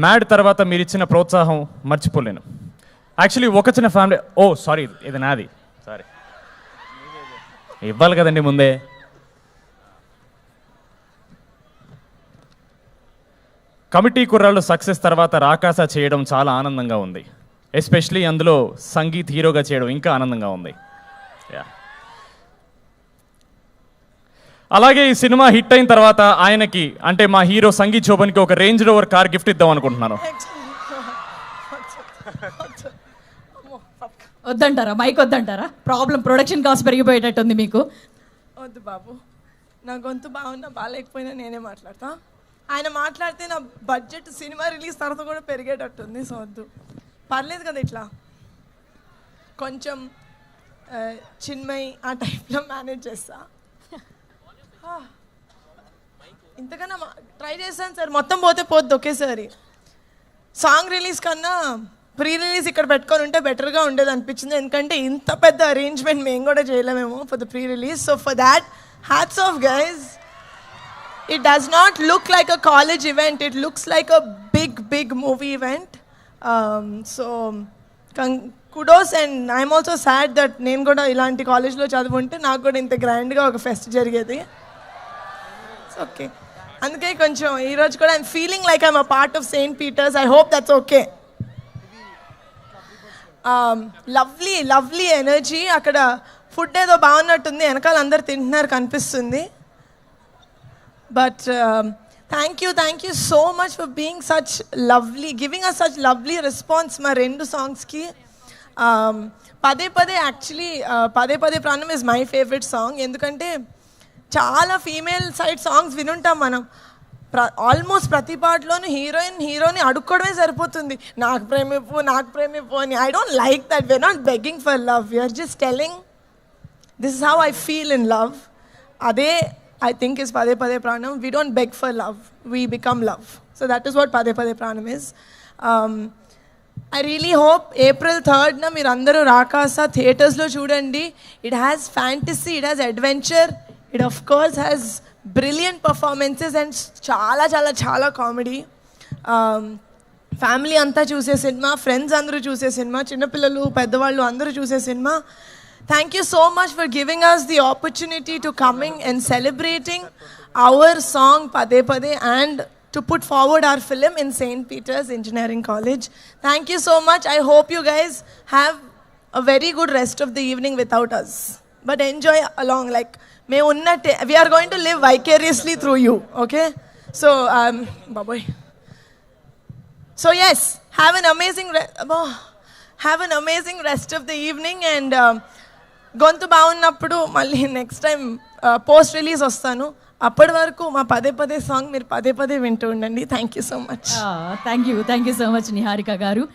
Mad తర్వాత మీరు ఇచ్చిన ప్రోత్సాహం మర్చిపోలేను. యాక్చువల్లీ ఒక చిన్న ఫ్యామిలీ సారీ ఇది నాది, సారీ ఇవ్వాలి కదండి ముందే. కమిటీ కుర్రాళ్ళు సక్సెస్ తర్వాత రాకాస చేయడం చాలా ఆనందంగా ఉంది. ఎస్పెషలీ అందులో సంగీత్ హీరోగా చేయడం ఇంకా ఆనందంగా ఉంది. అలాగే ఈ సినిమా హిట్ అయిన తర్వాత ఆయనకి అంటే మా హీరో సంగీత్ శోభన్కి ఒక రేంజ్ రోవర్ కార్ గిఫ్ట్ ఇద్దాం అనుకుంటున్నాను. వద్దంటారా? మైక్ వద్దంటారా? ప్రాబ్లం ప్రొడక్షన్ కాస్ట్ పెరిగిపోయేటట్టుంది మీకు. వద్దు బాబు, నా గొంతు బాగున్నా బాగాలేకపోయినా నేనే మాట్లాడతా. ఆయన మాట్లాడితే నా బడ్జెట్ సినిమా రిలీజ్ తర్వాత కూడా పెరిగేటట్టుంది. సో వద్దు, పర్లేదు కదా, ఇట్లా కొంచెం చిన్మయ్ ఆ టైప్లో మేనేజ్ చేస్తా. ఇంతకన్నా ట్రై చేశాను సార్, మొత్తం పోతే పోద్ది ఒకేసారి. సాంగ్ రిలీజ్ కన్నా ప్రీ రిలీజ్ ఇక్కడ పెట్టుకొని ఉంటే బెటర్గా ఉండేది అనిపించింది. ఎందుకంటే ఇంత పెద్ద అరేంజ్మెంట్ మేము కూడా చేయలేమేమో for the pre release. So for that hats off guys. It does not look like a college event. It looks like a big movie event. So kudos, and I'm also sad that నేను కూడా ఇలాంటి కాలేజ్లో చదువుంటే నాకు కూడా ఇంత గ్రాండ్గా ఒక pest జరిగేది. ఓకే, అందుకే కొంచెం ఈరోజు కూడా I'm feeling like I'm a part of Saint Peter's. I hope that's okay. Lovely energy. అక్కడ ఫుడ్ ఏదో బాగున్నట్టుంది, వెనకాల అందరు తింటున్నారు కనిపిస్తుంది. But thank you so much for being such lovely, giving us such lovely response మా రెండు సాంగ్స్కి. పదే యాక్చువల్లీ పదే ప్రాణం ఇస్ మై ఫేవరెట్ సాంగ్. ఎందుకంటే చాలా ఫీమేల్ సైడ్ సాంగ్స్ వినుంటాం మనం. ఆల్మోస్ట్ ప్రతి పాటలోనూ హీరోని అడుక్కోవడమే సరిపోతుంది, నాకు ప్రేమిప్పు అని. I don't like that. We're not begging for love, we're just telling this is how I feel in love. అదే I think is Pade Pade Pranam. We don't beg for love, we become love. So that is what Pade Pade Pranam is. I really hope April 3rd na meer andaru Rakasa theaters lo chudandi. It has fantasy, it has adventure, it of course has brilliant performances and చాలా comedy. Family anta choose cinema, friends andaru choose cinema, chinna pillalu peddavallu andaru choose cinema. Thank you so much for giving us the opportunity to coming and celebrating our song Pade Pade and to put forward our film in St. Peter's Engineering College. Thank you so much. I hope you guys have a very good rest of the evening without us. But enjoy along, like we are going to live vicariously through you, okay? So, bye-bye. So yes, have an amazing rest of the evening, and గొంతు బాగున్నప్పుడు మళ్ళీ next time post release వస్తాను. అప్పటి వరకు మా పదే పదే song మీరు పదే వింటూ ఉండండి. Thank you so much. Thank you so much Niharika గారు.